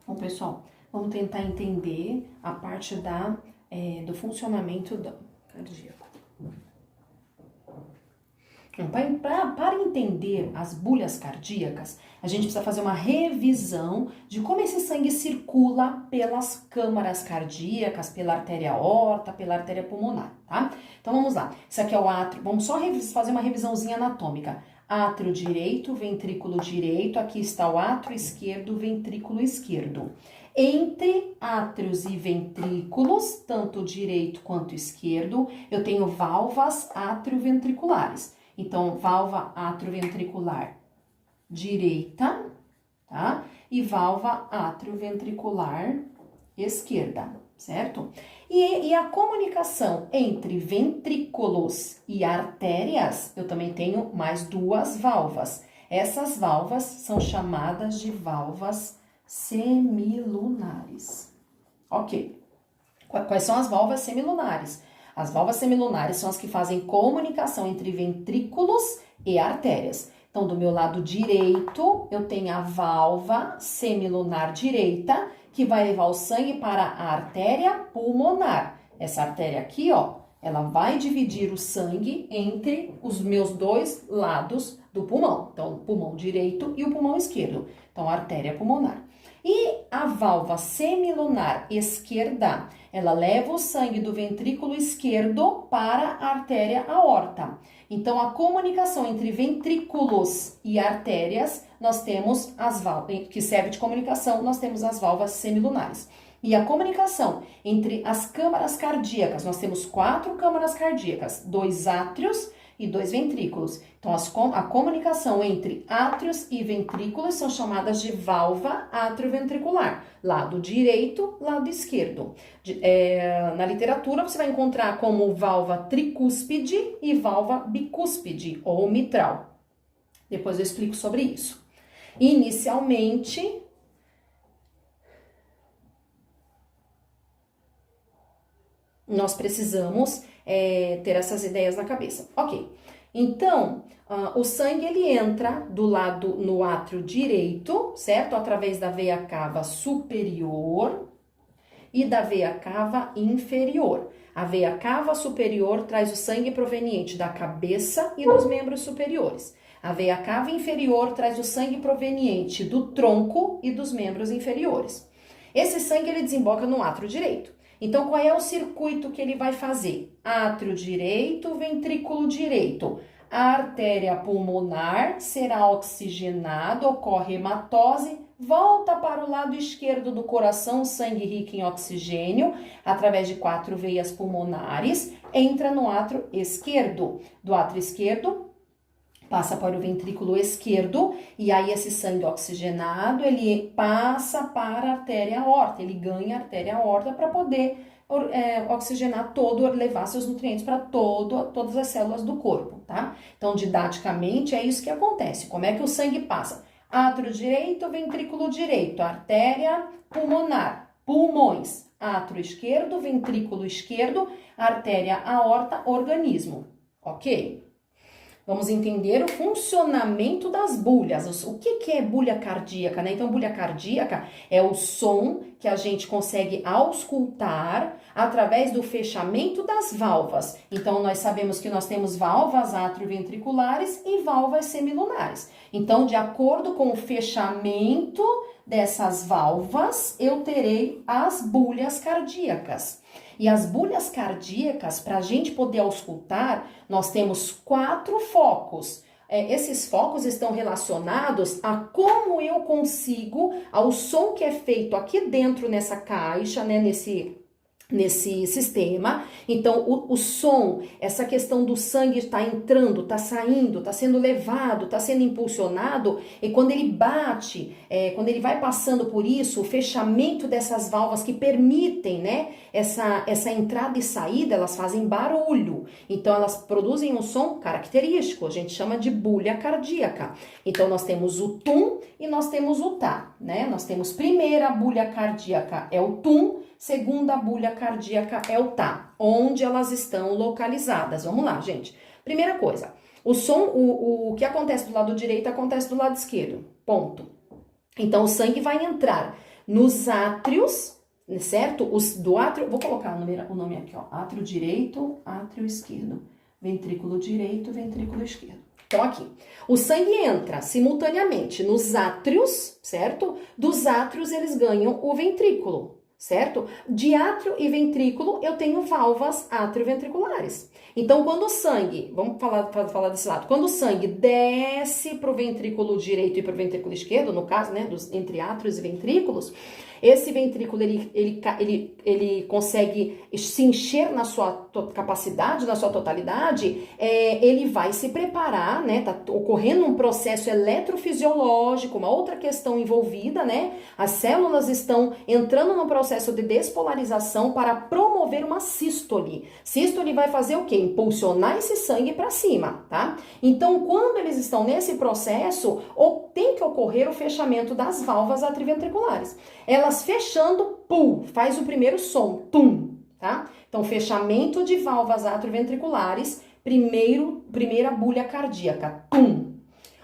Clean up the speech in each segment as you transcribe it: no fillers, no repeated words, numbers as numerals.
Bom, pessoal, vamos tentar entender a parte do funcionamento do cardíaco. Para entender as bulhas cardíacas, a gente precisa fazer uma revisão de como esse sangue circula pelas câmaras cardíacas, pela artéria aorta, pela artéria pulmonar, tá? Então vamos lá. Isso aqui é o átrio. Vamos só fazer uma revisãozinha anatômica. Átrio direito, ventrículo direito, aqui está o átrio esquerdo, ventrículo esquerdo. Entre átrios e ventrículos, tanto direito quanto esquerdo, eu tenho válvulas atrioventriculares. Então, válvula atrioventricular direita, tá? E válvula atrioventricular esquerda, certo? E a comunicação entre ventrículos e artérias, eu também tenho mais duas válvulas. Essas válvulas são chamadas de válvulas semilunares. Ok. Quais são as válvulas semilunares? As válvulas semilunares são as que fazem comunicação entre ventrículos e artérias. Então, do meu lado direito, eu tenho a válvula semilunar direita, que vai levar o sangue para a artéria pulmonar. Essa artéria aqui, ó, ela vai dividir o sangue entre os meus dois lados do pulmão. Então, o pulmão direito e o pulmão esquerdo. Então, a artéria pulmonar. E a válvula semilunar esquerda, ela leva o sangue do ventrículo esquerdo para a artéria aorta. Então, a comunicação entre ventrículos e artérias, nós temos as válvulas, que serve de comunicação, nós temos as válvulas semilunares. E a comunicação entre as câmaras cardíacas, nós temos 4 câmaras cardíacas, 2 átrios e 2 ventrículos. Então, a comunicação entre átrios e ventrículos são chamadas de válvula atrioventricular. Lado direito, lado esquerdo. Na literatura, você vai encontrar como válvula tricúspide e válvula bicúspide, ou mitral. Depois eu explico sobre isso. Inicialmente, nós precisamos ter essas ideias na cabeça. Ok, então, o sangue ele entra no átrio direito, certo? Através da veia cava superior e da veia cava inferior. A veia cava superior traz o sangue proveniente da cabeça e dos membros superiores. A veia cava inferior traz o sangue proveniente do tronco e dos membros inferiores. Esse sangue ele desemboca no átrio direito. Então, qual é o circuito que ele vai fazer? Átrio direito, ventrículo direito. A artéria pulmonar será oxigenada, ocorre hematose, volta para o lado esquerdo do coração, sangue rico em oxigênio, através de 4 veias pulmonares, entra no átrio esquerdo. Do átrio esquerdo, passa para o ventrículo esquerdo, e aí esse sangue oxigenado, ele passa para a artéria aorta, ele ganha a artéria aorta para poder oxigenar levar seus nutrientes para todas as células do corpo, tá? Então, didaticamente, é isso que acontece. Como é que o sangue passa? Átrio direito, ventrículo direito, artéria pulmonar, pulmões, átrio esquerdo, ventrículo esquerdo, artéria aorta, organismo, ok? Vamos entender o funcionamento das bulhas. O que é bulha cardíaca, né? Então, bulha cardíaca é o som que a gente consegue auscultar através do fechamento das válvulas. Então, nós sabemos que nós temos válvulas atrioventriculares e válvulas semilunares. Então, de acordo com o fechamento dessas válvulas, eu terei as bulhas cardíacas. E as bulhas cardíacas, para a gente poder auscultar, nós temos 4 focos. Esses focos estão relacionados a como eu consigo, ao som que é feito aqui dentro nessa caixa, né, nesse sistema. Então, o som, essa questão do sangue está entrando, está saindo, está sendo levado, está sendo impulsionado, e quando ele bate, quando ele vai passando por isso, o fechamento dessas válvulas que permitem, né, essa entrada e saída, elas fazem barulho. Então, elas produzem um som característico, a gente chama de bulha cardíaca. Então, nós temos o tum e nós temos o tá, né? Nós temos primeira bulha cardíaca é o tum, segunda bulha cardíaca é o tá, onde elas estão localizadas. Vamos lá, gente. Primeira coisa, o som, o que acontece do lado direito acontece do lado esquerdo, ponto. Então, o sangue vai entrar nos átrios, certo? Os do átrio, vou colocar o nome aqui, ó, átrio direito, átrio esquerdo, ventrículo direito, ventrículo esquerdo. Então, aqui, o sangue entra simultaneamente nos átrios, certo? Dos átrios, eles ganham o ventrículo, certo? De átrio e ventrículo, eu tenho valvas atrioventriculares. Então, quando o sangue, vamos falar desse lado, quando o sangue desce para o ventrículo direito e para o ventrículo esquerdo, no caso, né, entre átrios e ventrículos, esse ventrículo, ele consegue se encher na sua capacidade, na sua totalidade, ele vai se preparar, né, tá ocorrendo um processo eletrofisiológico, uma outra questão envolvida, né, as células estão entrando no processo de despolarização para promover uma sístole. Sístole vai fazer o quê? Impulsionar esse sangue para cima, tá? Então, quando eles estão nesse processo, tem que ocorrer o fechamento das valvas atrioventriculares. Elas fechando, pum, faz o primeiro som, tum, tá? Então, fechamento de valvas atrioventriculares, primeira bulha cardíaca, tum.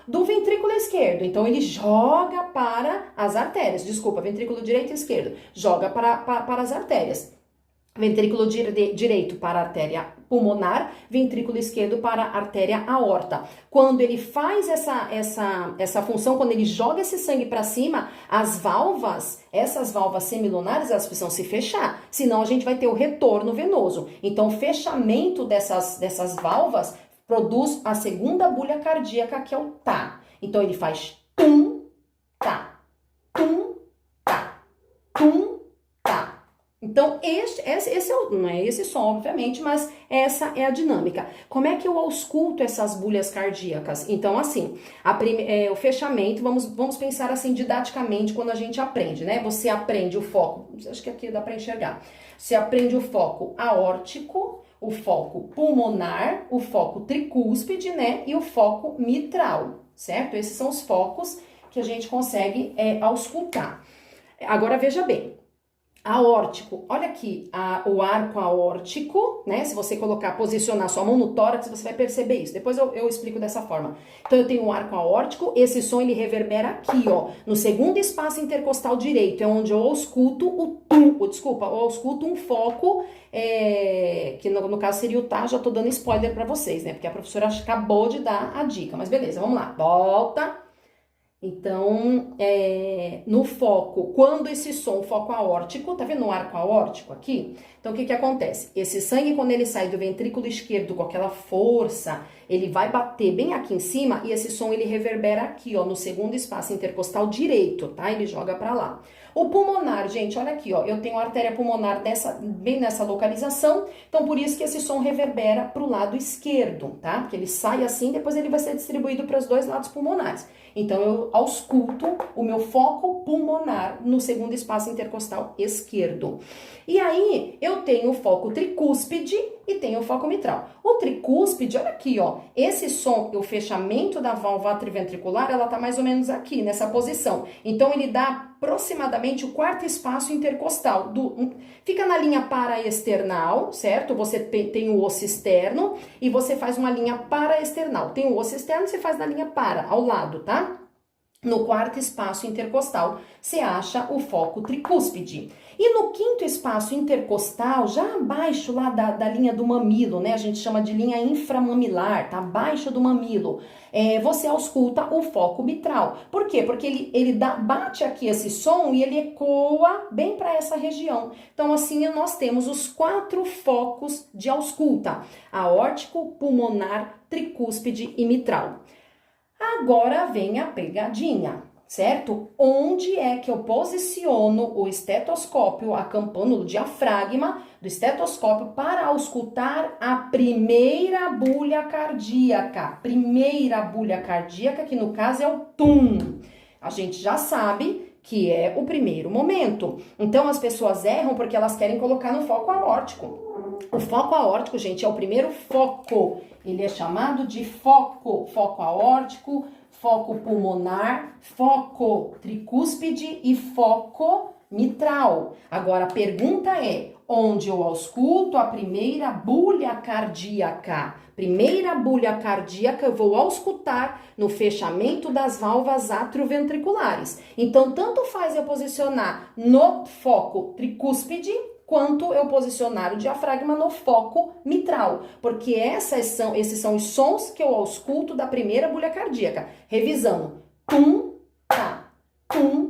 Do ventrículo esquerdo, então ele joga para as artérias, ventrículo direito e esquerdo, joga para as artérias. Ventrículo direito para a artéria pulmonar, ventrículo esquerdo para a artéria aorta. Quando ele faz essa função, quando ele joga esse sangue para cima, essas valvas semilunares, elas precisam se fechar, senão a gente vai ter o retorno venoso. Então, o fechamento dessas valvas produz a segunda bulha cardíaca, que é o tá. Então, ele faz tum, tá, tum, tá, tum, tá. Então, não é esse som, obviamente, mas essa é a dinâmica. Como é que eu ausculto essas bulhas cardíacas? Então, assim, o fechamento, vamos pensar assim didaticamente quando a gente aprende, né? Você aprende o foco, acho que aqui dá para enxergar. Você aprende o foco aórtico, o foco pulmonar, o foco tricúspide, né? E o foco mitral, certo? Esses são os focos que a gente consegue auscultar. Agora, veja bem. Aórtico, olha aqui, o arco aórtico, né? Se você posicionar sua mão no tórax, você vai perceber isso. Depois eu explico dessa forma. Então, eu tenho um arco aórtico, esse som ele reverbera aqui, ó, no segundo espaço intercostal direito, é onde eu ausculto eu ausculto um foco, que no caso seria o tá, já tô dando spoiler pra vocês, né? Porque a professora acabou de dar a dica, mas beleza, vamos lá, volta. Então, no foco, quando esse som, foco aórtico, tá vendo o arco aórtico aqui? Então, o que acontece? Esse sangue, quando ele sai do ventrículo esquerdo com aquela força, ele vai bater bem aqui em cima e esse som ele reverbera aqui, ó, no segundo espaço intercostal direito, tá? Ele joga pra lá. O pulmonar, gente, olha aqui, ó, eu tenho a artéria pulmonar bem nessa localização, então por isso que esse som reverbera pro lado esquerdo, tá? Porque ele sai assim, depois ele vai ser distribuído para os dois lados pulmonares. Então, eu ausculto o meu foco pulmonar no segundo espaço intercostal esquerdo. E aí, eu tenho o foco tricúspide e tenho o foco mitral. O tricúspide, olha aqui, ó, esse som, o fechamento da válvula atrioventricular, ela tá mais ou menos aqui, nessa posição. Então, ele dá aproximadamente o quarto espaço intercostal. Fica na linha paraesternal, certo? Você tem o osso externo e você faz uma linha paraesternal. Tem o osso externo, você faz na linha para, ao lado, tá? No quarto espaço intercostal, você acha o foco tricúspide. E no quinto espaço intercostal, já abaixo lá da linha do mamilo, né? A gente chama de linha inframamilar, tá? Abaixo do mamilo. Você ausculta o foco mitral. Por quê? Porque ele bate aqui esse som e ele ecoa bem para essa região. Então, assim, nós temos os 4 focos de ausculta: aórtico, pulmonar, tricúspide e mitral. Agora vem a pegadinha, certo? Onde é que eu posiciono o estetoscópio, a campana, o diafragma do estetoscópio para auscultar a primeira bulha cardíaca? Primeira bulha cardíaca, que no caso é o tum. A gente já sabe que é o primeiro momento. Então, as pessoas erram porque elas querem colocar no foco aórtico. O foco aórtico, gente, é o primeiro foco. Ele é chamado de foco aórtico, foco pulmonar, foco tricúspide e foco mitral. Agora a pergunta é, onde eu ausculto a primeira bulha cardíaca? Primeira bulha cardíaca eu vou auscultar no fechamento das válvulas atrioventriculares. Então, tanto faz eu posicionar no foco tricúspide, quanto eu posicionar o diafragma no foco mitral, porque esses são os sons que eu ausculto da primeira bulha cardíaca. Revisando, tum, tá, tum,